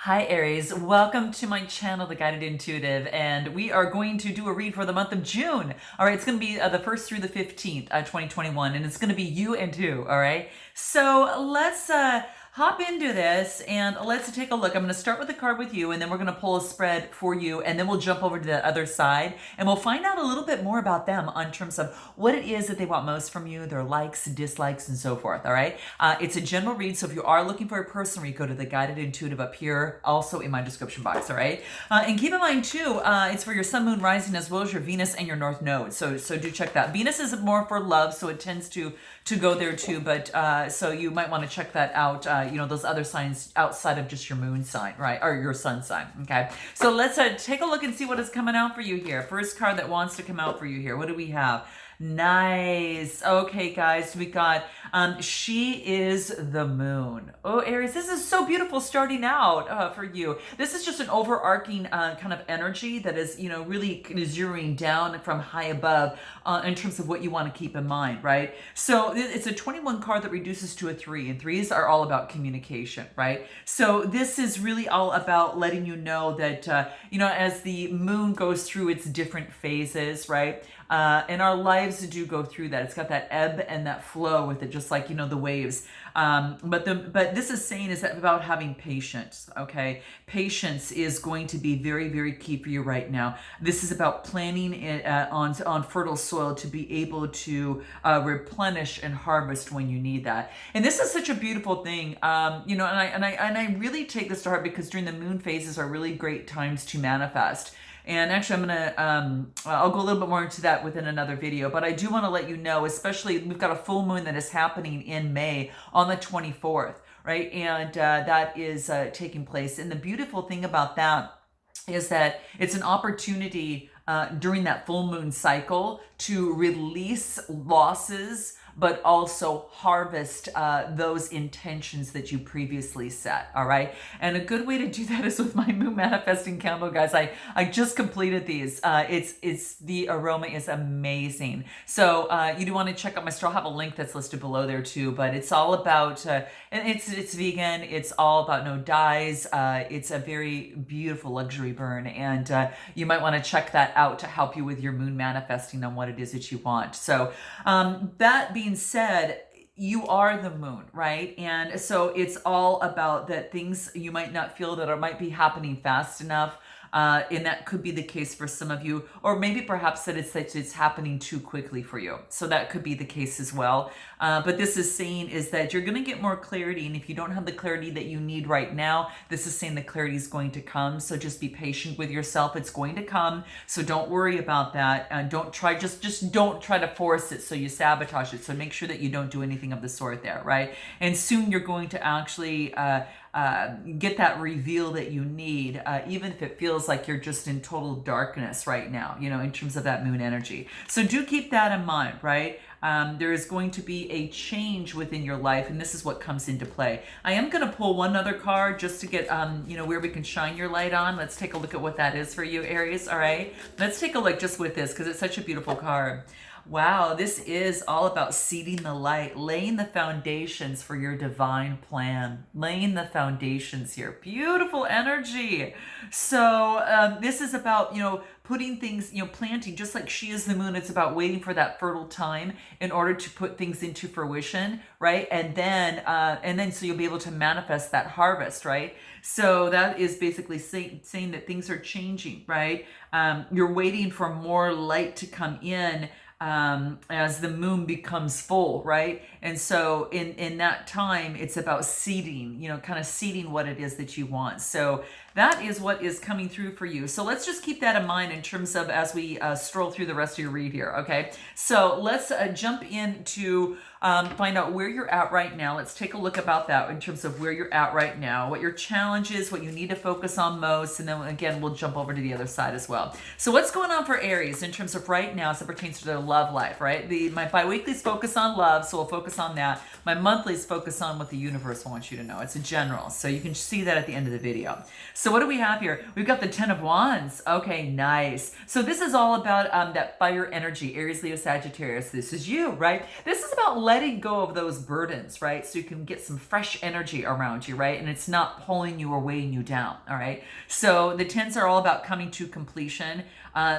Hi Aries, welcome to my channel, The Guided Intuitive, and we are going to do a read for the month of June. All right, it's going to be the 1st through the 15th, 2021, and it's going to be you and two, all right? So let's hop into this and let's take a look. I'm going to start with the card with you, and then we're going to pull a spread for you, and then we'll jump over to the other side, and we'll find out a little bit more about them on terms of what it is that they want most from you, their likes, dislikes, and so forth, all right? It's a general read, so if you are looking for a person read, go to the Guided Intuitive up here, also in my description box, all right? And keep in mind too, it's for your sun, moon, rising, as well as your Venus and your North Node. So do check that. Venus is more for love, so it tends to go there too. But so you might want to check that out. Those other signs outside of just your moon sign, right, or your sun sign. Okay. So let's take a look and see what is coming out for you here. First card that wants to come out for you here. What do we have? Nice. Okay, guys, we got she is the moon. Oh, Aries, this is so beautiful starting out for you. This is just an overarching kind of energy that is, really zeroing down from high above in terms of what you want to keep in mind, right? So it's a 21 card that reduces to a 3, and 3s are all about communication, right? So this is really all about letting you know that, as the moon goes through its different phases, right? And our lives do go through that. It's got that ebb and that flow with it, just like, the waves. But this is saying is that about having patience, okay? Patience is going to be very, very key for you right now. This is about planning it on fertile soil to be able to replenish and harvest when you need that. And this is such a beautiful thing, and I really take this to heart because during the moon phases are really great times to manifest. And actually, I'll go a little bit more into that within another video, but I do want to let you know, especially we've got a full moon that is happening in May on the 24th, right? And that is taking place. And the beautiful thing about that is that it's an opportunity during that full moon cycle to release losses, but also harvest those intentions that you previously set, all right? And a good way to do that is with my moon manifesting candle, guys. I just completed these. It's the aroma is amazing. So you do want to check out my store. I'll have a link that's listed below there too, but it's all about, and it's vegan. It's all about no dyes. It's a very beautiful luxury burn, and you might want to check that out to help you with your moon manifesting on what it is that you want. So that being said, you are the moon, right? And so it's all about that things you might not feel that might be happening fast enough. And that could be the case for some of you, or maybe perhaps that it's happening too quickly for you. So that could be the case as well. But this is saying is that you're going to get more clarity. And if you don't have the clarity that you need right now, this is saying the clarity is going to come. So just be patient with yourself. It's going to come. So don't worry about that. And don't try, just don't try to force it so you sabotage it. So make sure that you don't do anything of the sort there, right? And soon you're going to actually get that reveal that you need, even if it feels like you're just in total darkness right now, in terms of that moon energy. So do keep that in mind, right? There is going to be a change within your life, and this is what comes into play. I am going to pull one other card just to get, where we can shine your light on. Let's take a look at what that is for you, Aries, all right? Let's take a look just with this because it's such a beautiful card. Wow, this is all about seeding the light, laying the foundations for your divine plan, laying the foundations here. Beautiful energy. So this is about, putting things, planting, just like she is the moon. It's about waiting for that fertile time in order to put things into fruition, right? And then so you'll be able to manifest that harvest, right? So that is basically saying that things are changing, right? You're waiting for more light to come in as the moon becomes full, right? And so in that time, it's about seeding, kind of seeding what it is that you want. So that is what is coming through for you. So let's just keep that in mind in terms of as we stroll through the rest of your read here, okay? So let's jump into find out where you're at right now. Let's take a look about that in terms of where you're at right now, what your challenge is, what you need to focus on most, and then again, we'll jump over to the other side as well. So what's going on for Aries in terms of right now as it pertains to their love life, right? My bi-weekly's focus on love, so we'll focus on that. My monthly's focus on what the universe wants you to know. It's a general, so you can see that at the end of the video. So what do we have here? We've got the 10 of Wands. Okay, nice. So this is all about that fire energy, Aries, Leo, Sagittarius. This is you, right? This is about letting go of those burdens, right? So you can get some fresh energy around you, right? And it's not pulling you or weighing you down, all right? So the 10s are all about coming to completion.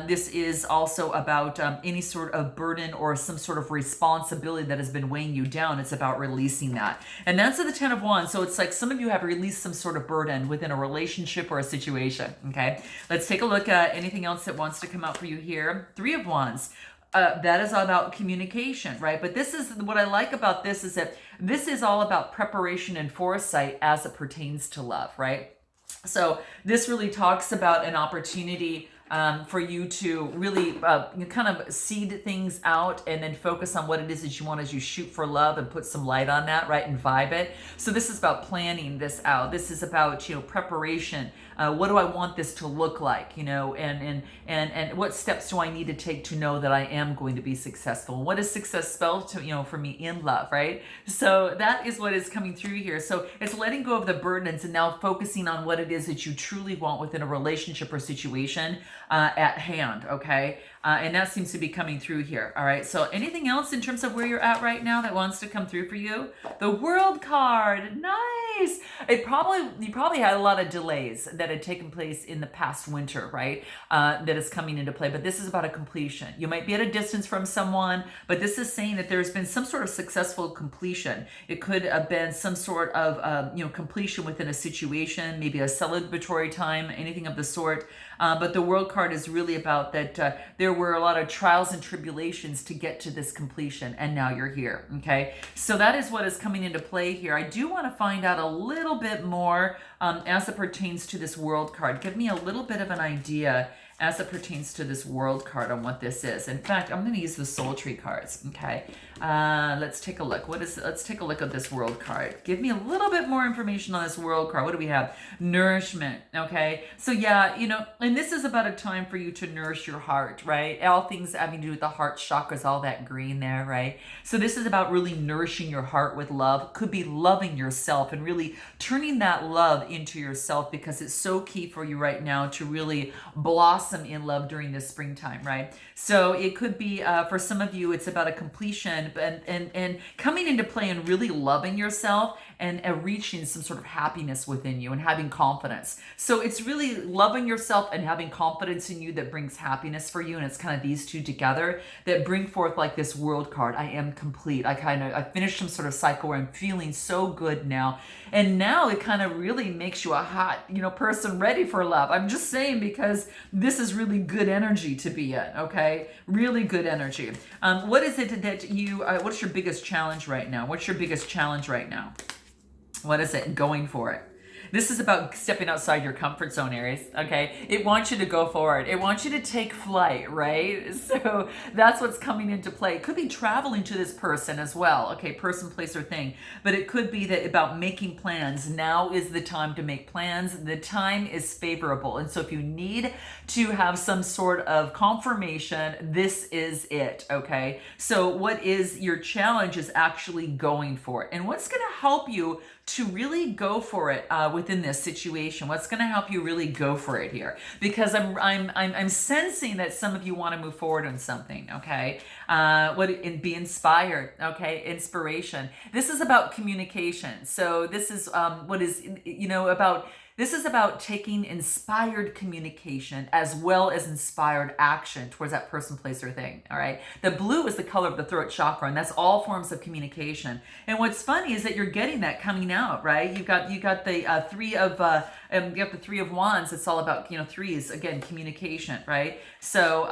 This is also about any sort of burden or some sort of responsibility that has been weighing you down. It's about releasing that. And that's the 10 of Wands. So it's like some of you have released some sort of burden within a relationship or a situation, okay? Let's take a look at anything else that wants to come out for you here. 3 of Wands. That is all about communication, right? But this is what I like about this is that this is all about preparation and foresight as it pertains to love, right? So this really talks about an opportunity for you to really kind of seed things out and then focus on what it is that you want as you shoot for love and put some light on that, right? And vibe it. So this is about planning this out. This is about, preparation. What do I want this to look like, and what steps do I need to take to know that I am going to be successful? What is success spelled to, for me in love, right? So that is what is coming through here. So it's letting go of the burdens and now focusing on what it is that you truly want within a relationship or situation at hand, okay? And that seems to be coming through here, all right? So anything else in terms of where you're at right now that wants to come through for you? The World card, nice! You probably had a lot of delays that had taken place in the past winter, right? That is coming into play, but this is about a completion. You might be at a distance from someone, but this is saying that there's been some sort of successful completion. It could have been some sort of, completion within a situation, maybe a celebratory time, anything of the sort. But the World card is really about that there were a lot of trials and tribulations to get to this completion, and now you're here, okay? So that is what is coming into play here. I do want to find out a little bit more as it pertains to this World card. Give me a little bit of an idea as it pertains to this World card on what this is. In fact, I'm going to use the Soul Tree cards, okay? Let's take a look. Let's take a look at this World card. Give me a little bit more information on this World card. What do we have? Nourishment, okay? So yeah, and this is about a time for you to nourish your heart, right? All things having to do with the heart chakras, all that green there, right? So this is about really nourishing your heart with love. Could be loving yourself and really turning that love into yourself, because it's so key for you right now to really blossom in love during this springtime, right? So it could be, for some of you, it's about a completion and coming into play and really loving yourself and reaching some sort of happiness within you and having confidence. So it's really loving yourself and having confidence in you that brings happiness for you. And it's kind of these two together that bring forth like this World card. I am complete. I finished some sort of cycle where I'm feeling so good now. And now it kind of really makes you a hot, person ready for love. I'm just saying, because this is really good energy to be in, okay? Really good energy. What is it that what's your biggest challenge right now? What's your biggest challenge right now? What is it? Going for it. This is about stepping outside your comfort zone, Aries, okay? It wants you to go forward. It wants you to take flight, right? So that's what's coming into play. It could be traveling to this person as well, okay? Person, place, or thing. But it could be that about making plans. Now is the time to make plans. The time is favorable. And so if you need to have some sort of confirmation, this is it, okay? So what is your challenge is actually going for it. And what's going to help you to really go for it within this situation? What's going to help you really go for it here? Because I'm sensing that some of you want to move forward on something, okay? And be inspired, okay? Inspiration. This is about communication. So this is what is about. This is about taking inspired communication as well as inspired action towards that person, place, or thing, all right? The blue is the color of the throat chakra, and that's all forms of communication. And what's funny is that you're getting that coming out, right? You've got the three of wands. It's all about, threes, again, communication, right? So,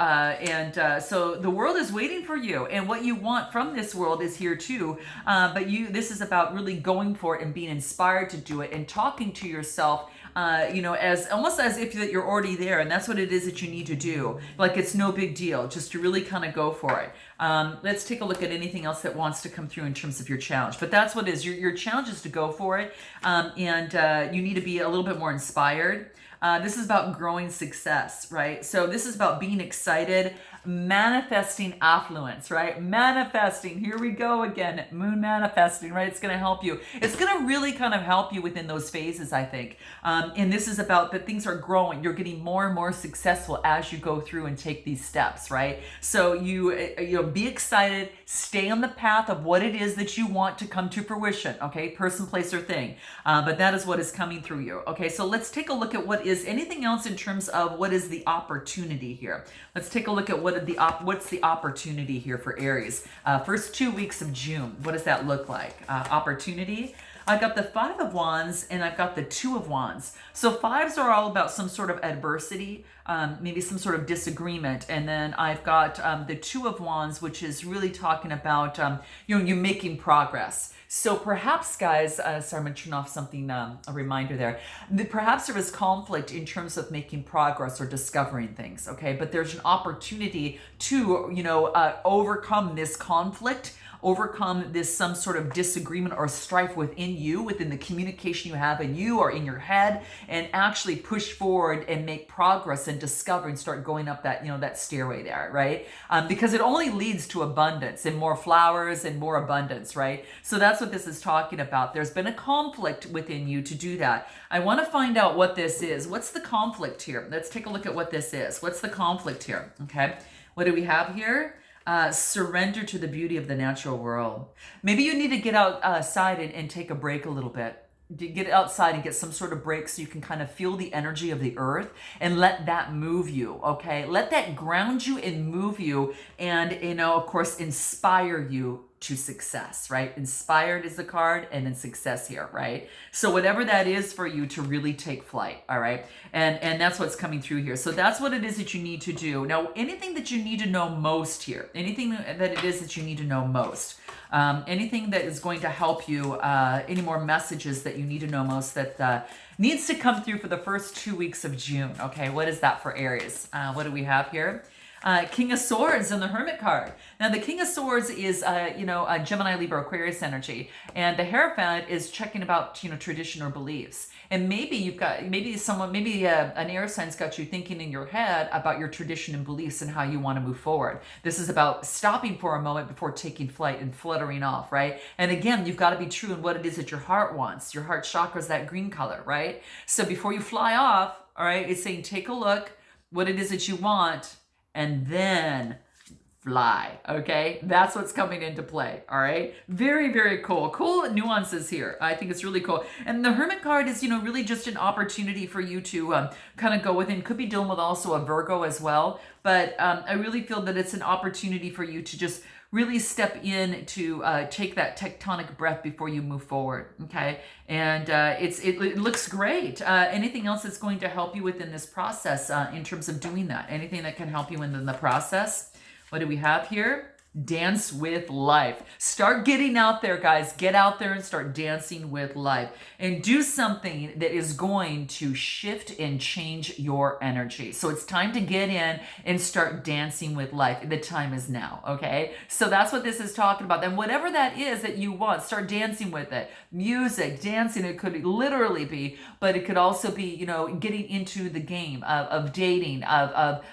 so the world is waiting for you, and what you want from this world is here too. But this is about really going for it and being inspired to do it and talking to yourself as almost as if that you're already there, and that's what it is that you need to do. Like it's no big deal, just to really kind of go for it. Let's take a look at anything else that wants to come through in terms of your challenge. But that's what it is. Your challenge is to go for it, and you need to be a little bit more inspired. This is about growing success, right? So this is about being excited manifesting affluence, right? Manifesting, here we go again, moon manifesting, right? It's going to help you. It's going to really kind of help you within those phases, I think. And this is about that things are growing. You're getting more and more successful as you go through and take these steps, right? So you know, be excited, stay on the path of what it is that you want to come to fruition, okay? Person, place, or thing. But that is what is coming through you, okay? So let's take a look at what is anything else in terms of what is the opportunity here. Let's take a look at what's the opportunity here for Aries. First 2 weeks of June, what does that look like? Opportunity. I've got the 5 of Wands and I've got the 2 of Wands. So 5s are all about some sort of adversity, maybe some sort of disagreement. And then I've got the 2 of Wands, which is really talking about, you know, you making progress. So perhaps, guys, sorry, I'm going to turn off something, a reminder there. Perhaps there is conflict in terms of making progress or discovering things, okay? But there's an opportunity to, you know, overcome this conflict, overcome this some sort of disagreement or strife within you, within the communication you have in you or in your head, and actually push forward and make progress and discover and start going up that, you know, that stairway there, right? Because it only leads to abundance and more flowers and more abundance, right? So that's what this is talking about. There's been a conflict within you to do that. I want to find out what this is. What's the conflict here? Let's take a look at what this is. What's the conflict here? Okay. What do we have here? Surrender to the beauty of the natural world. Maybe you need to get outside and take a break a little bit. Get outside and get some sort of break so you can kind of feel the energy of the earth and let that move you, okay? Let that ground you and move you and, you know, of course, inspire you to success, right? Inspired is the card and then success here, right? So whatever that is for you to really take flight, all right? And that's what's coming through here. So that's what it is that you need to do. Now, anything that you need to know most here, anything that it is that you need to know most, anything that is going to help you, any more messages that you need to know most that needs to come through for the first 2 weeks of June, okay? What is that for Aries? What do we have here? King of Swords and the Hermit card. Now, the King of Swords is, you know, a Gemini, Libra, Aquarius energy. And the Hierophant is checking about, you know, tradition or beliefs. And maybe you've got, maybe an air sign's got you thinking in your head about your tradition and beliefs and how you want to move forward. This is about stopping for a moment before taking flight and fluttering off, right? And again, you've got to be true in what it is that your heart wants. Your heart chakra is that green color, right? So before you fly off, all right, it's saying take a look what it is that you want and then fly, okay? That's what's coming into play, all right? Very, very cool. Cool nuances here. I think it's really cool. And the Hermit card is, you know, really just an opportunity for you to kind of go within. Could be dealing with also a Virgo as well. But I really feel that it's an opportunity for you to just really step in to take that tectonic breath before you move forward, okay? And it looks great. Anything else that's going to help you within this process in terms of doing that? Anything that can help you in the process? What do we have here? Dance with life. Start getting out there, guys. Get out there and start dancing with life. And do something that is going to shift and change your energy. So it's time to get in and start dancing with life. The time is now, okay? So that's what this is talking about. Then whatever that is that you want, start dancing with it. Music, dancing, it could literally be, but it could also be, you know, getting into the game of dating, of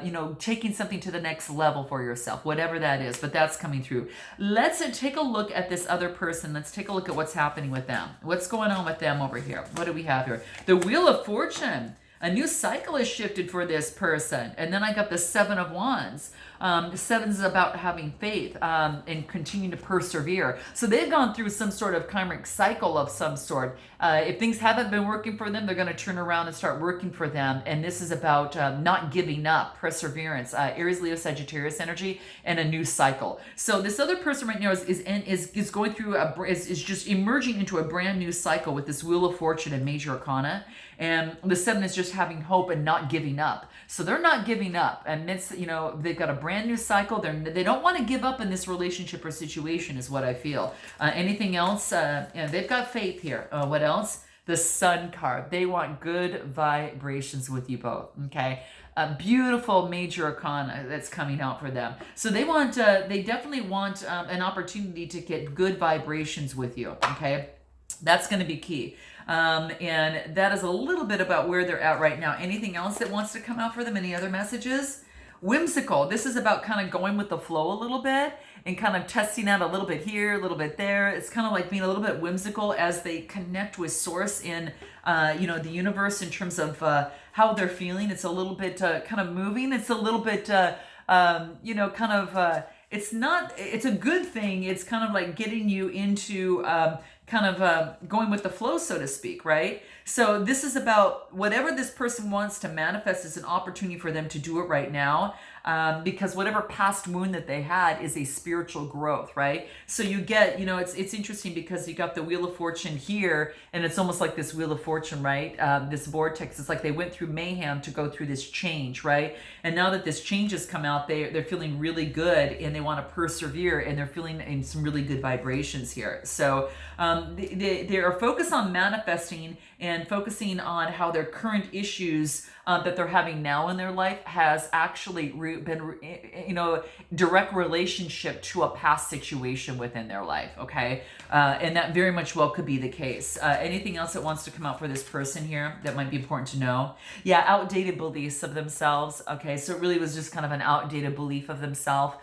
you know, taking something to the next level for yourself, whatever that is, but that's coming through. Let's take a look at this other person. Let's take a look at what's happening with them. What's going on with them over here? What do we have here? The Wheel of Fortune. A new cycle is shifted for this person. And then I got the 7 of Wands. The 7 is about having faith and continuing to persevere. So they've gone through some sort of karmic cycle of some sort. If things haven't been working for them, they're going to turn around and start working for them. And this is about not giving up, perseverance, Aries, Leo, Sagittarius energy, and a new cycle. So this other person right now is going through is just emerging into a brand new cycle with this Wheel of Fortune and Major Arcana. And the 7 is just having hope and not giving up. So they're not giving up. And it's, you know, they've got a brand new cycle. They don't want to give up in this relationship or situation is what I feel. Anything else? They've got faith here. What else? The Sun card. They want good vibrations with you both. Okay. A beautiful Major Arcana that's coming out for them. So they want, they definitely want an opportunity to get good vibrations with you. Okay. That's going to be key. And that is a little bit about where they're at right now. Anything else that wants to come out for them? Any other messages? whimsical. This is about kind of going with the flow a little bit and kind of testing out a little bit here, a little bit there. It's kind of like being a little bit whimsical as they connect with source in, the universe in terms of how they're feeling. It's a little bit kind of moving. It's a little bit, it's a good thing. It's kind of like getting you into going with the flow, so to speak, right? So this is about whatever this person wants to manifest is an opportunity for them to do it right now, because whatever past wound that they had is a spiritual growth, right? So you get, it's interesting because you got the Wheel of Fortune here, and it's almost like this Wheel of Fortune, right? This vortex, it's like they went through mayhem to go through this change, right? And now that this change has come out, they're feeling really good, and they want to persevere, and they're feeling in some really good vibrations here. So they are focused on manifesting and focusing on how their current issues that they're having now in their life has actually been, direct relationship to a past situation within their life, okay? And that very much well could be the case. Anything else that wants to come out for this person here that might be important to know? Yeah, outdated beliefs of themselves, okay? So it really was just kind of an outdated belief of themselves.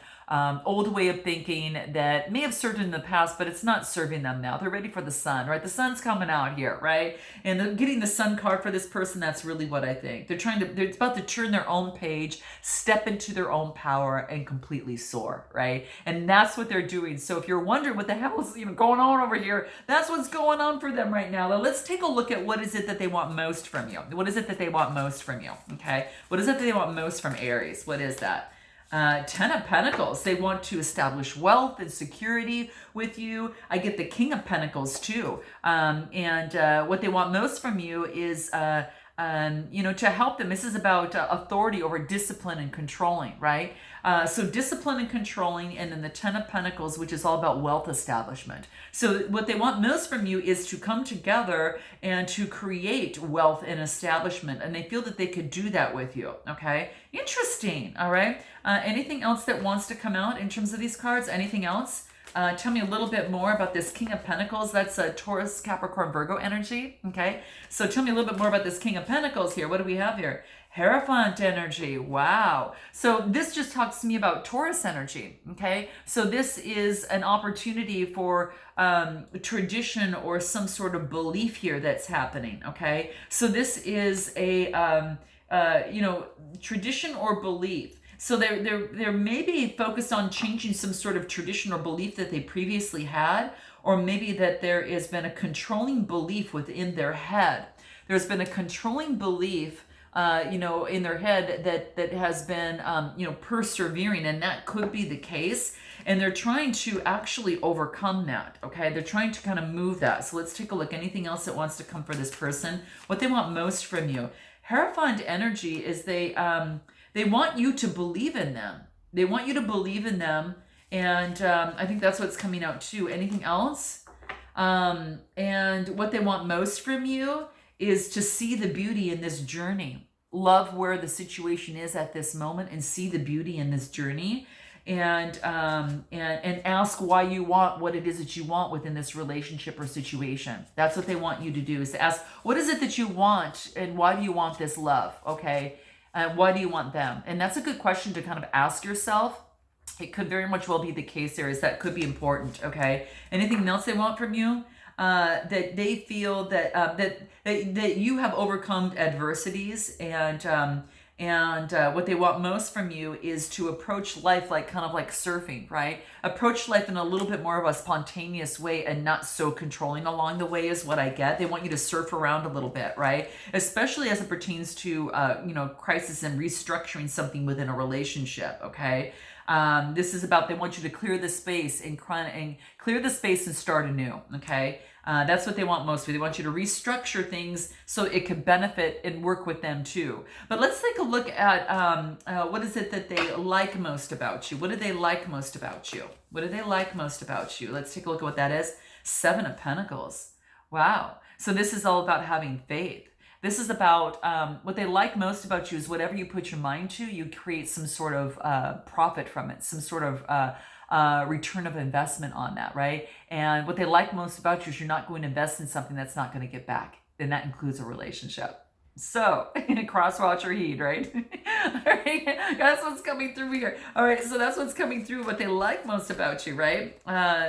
Old way of thinking that may have served in the past, but it's not serving them now. They're ready for the sun, right? The sun's coming out here, right? And they're getting the sun card for this person. That's really what I think. They're about to turn their own page, step into their own power, and completely soar, right? And that's what they're doing. So if you're wondering what the hell is going on over here, that's what's going on for them right now. Now let's take a look at what is it that they want most from you. What is it that they want most from you? Okay. What is it that they want most from Aries? What is that? 10 of Pentacles. They want to establish wealth and security with you. I get the King of Pentacles too. And what they want most from you is, to help them. This is about authority over discipline and controlling, right? So discipline and controlling, and then the 10 of Pentacles, which is all about wealth establishment. So what they want most from you is to come together and to create wealth and establishment. And they feel that they could do that with you, okay? Interesting, all right? Anything else that wants to come out in terms of these cards? Anything else? Tell me a little bit more about this King of Pentacles. That's a Taurus, Capricorn, Virgo energy. Okay. So tell me a little bit more about this King of Pentacles here. What do we have here? Hierophant energy. Wow. So this just talks to me about Taurus energy. Okay. So this is an opportunity for tradition or some sort of belief here that's happening. Okay. So this is a, tradition or belief. So they're maybe focused on changing some sort of tradition or belief that they previously had, or maybe that there has been a controlling belief within their head. There's been a controlling belief, in their head that has been, persevering, and that could be the case. And they're trying to actually overcome that, okay? They're trying to kind of move that. So let's take a look. Anything else that wants to come for this person? What they want most from you. Hierophant energy is they want you to believe in them. They want you to believe in them. And I think that's what's coming out too. Anything else? And what they want most from you is to see the beauty in this journey. Love where the situation is at this moment and see the beauty in this journey. And ask why you want what it is that you want within this relationship or situation. That's what they want you to do, is to ask, what is it that you want and why do you want this love? Okay. Why do you want them? And that's a good question to kind of ask yourself. It could very much well be the case there, is that could be important, okay? Anything else they want from you? That they feel that you have overcome adversities, and what they want most from you is to approach life like kind of like surfing, right? Approach life in a little bit more of a spontaneous way and not so controlling along the way is what I get. They want you to surf around a little bit, right? Especially as it pertains to, crisis and restructuring something within a relationship, okay? This is about, they want you to clear the space and clear the space and start anew, okay? That's what they want most of you. They want you to restructure things so it could benefit and work with them too. But let's take a look at what is it that they like most about you? What do they like most about you? What do they like most about you? Let's take a look at what that is. 7 of Pentacles. Wow. So this is all about having faith. This is about what they like most about you is whatever you put your mind to, you create some sort of profit from it, some sort of return of investment on that, right? And what they like most about you is you're not going to invest in something that's not going to get back. And that includes a relationship. So, cross watch or heed, right? All right, that's what's coming through here. All right, so that's what's coming through, what they like most about you, right?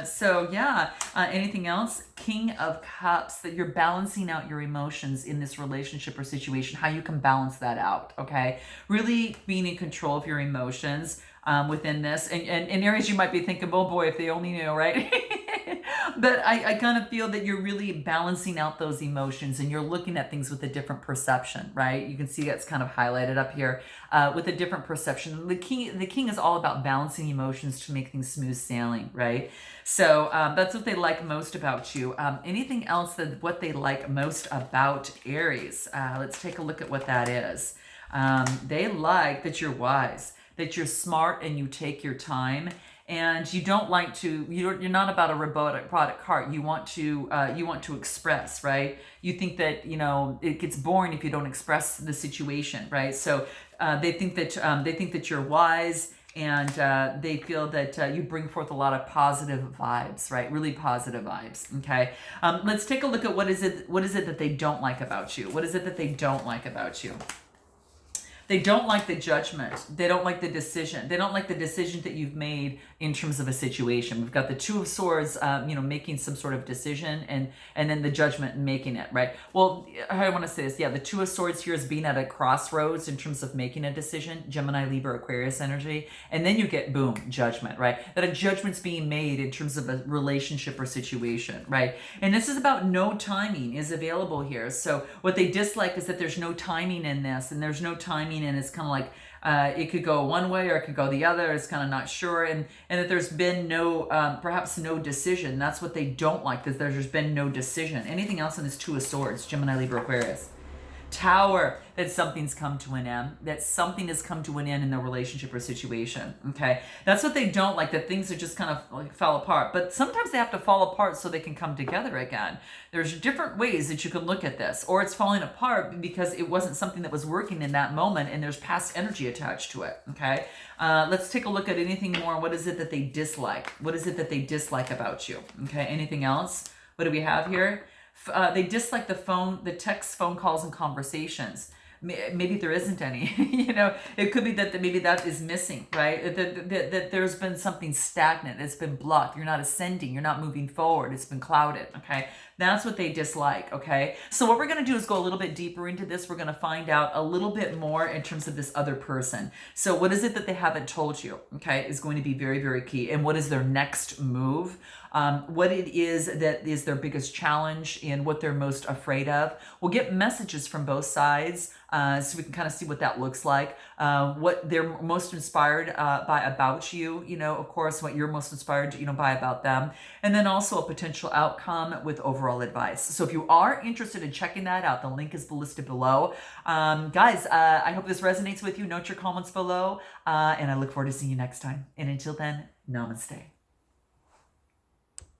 So, yeah, anything else? King of Cups, that you're balancing out your emotions in this relationship or situation, how you can balance that out, okay? Really being in control of your emotions within this. And Aries, you might be thinking, oh boy, if they only knew, right? But I kind of feel that you're really balancing out those emotions and you're looking at things with a different perception, right? You can see that's kind of highlighted up here with a different perception. The king is all about balancing emotions to make things smooth sailing, right? So that's what they like most about you. Anything else that what they like most about Aries? Let's take a look at what that is. They like that you're wise, that you're smart and you take your time, and you don't like to, you're not about a robotic product cart. You want to express, right? You think that, it gets boring if you don't express the situation, right? So they think that you're wise, and they feel that you bring forth a lot of positive vibes, right? Really positive vibes. Okay. Let's take a look at what is it that they don't like about you. What is it that they don't like about you? They don't like the judgment. They don't like the decision. They don't like the decision that you've made in terms of a situation. We've got the Two of Swords, making some sort of decision, and then the judgment and making it, right? Well, I want to say this. Yeah, the Two of Swords here is being at a crossroads in terms of making a decision. Gemini, Libra, Aquarius energy. And then you get, boom, judgment, right? That a judgment's being made in terms of a relationship or situation, right? And this is about no timing is available here. So what they dislike is that there's no timing in this, and there's no timing, and it's kind of like it could go one way or it could go the other. It's kind of not sure, and that there's been no perhaps no decision. That's what they don't like, that there's been no decision. Anything else in this Two of Swords? Gemini, Libra, Aquarius. Tower, that something's come to an end, that something has come to an end in the relationship or situation. Okay, that's what they don't like, that things are just kind of like fell apart. But sometimes they have to fall apart so they can come together again. There's different ways that you can look at this, or it's falling apart because it wasn't something that was working in that moment, and there's past energy attached to it. Okay, let's take a look at anything more. What is it that they dislike? What is it that they dislike about you? Okay, anything else? What do we have here? They dislike the text, phone calls, and conversations. Maybe there isn't any. It could be that maybe that is missing, right? That there's been something stagnant. It's been blocked. You're not ascending. You're not moving forward. It's been clouded. Okay, that's what they dislike. Okay, so what we're going to do is go a little bit deeper into this. We're going to find out a little bit more in terms of this other person. So what is it that they haven't told you? Okay, is going to be very, very key. And what is their next move? What it is that is their biggest challenge and what they're most afraid of. We'll get messages from both sides, so we can kind of see what that looks like. What they're most inspired by about you, of course, what you're most inspired, by about them. And then also a potential outcome with overall advice. So if you are interested in checking that out, the link is listed below. Guys, I hope this resonates with you. Note your comments below, and I look forward to seeing you next time. And until then, namaste.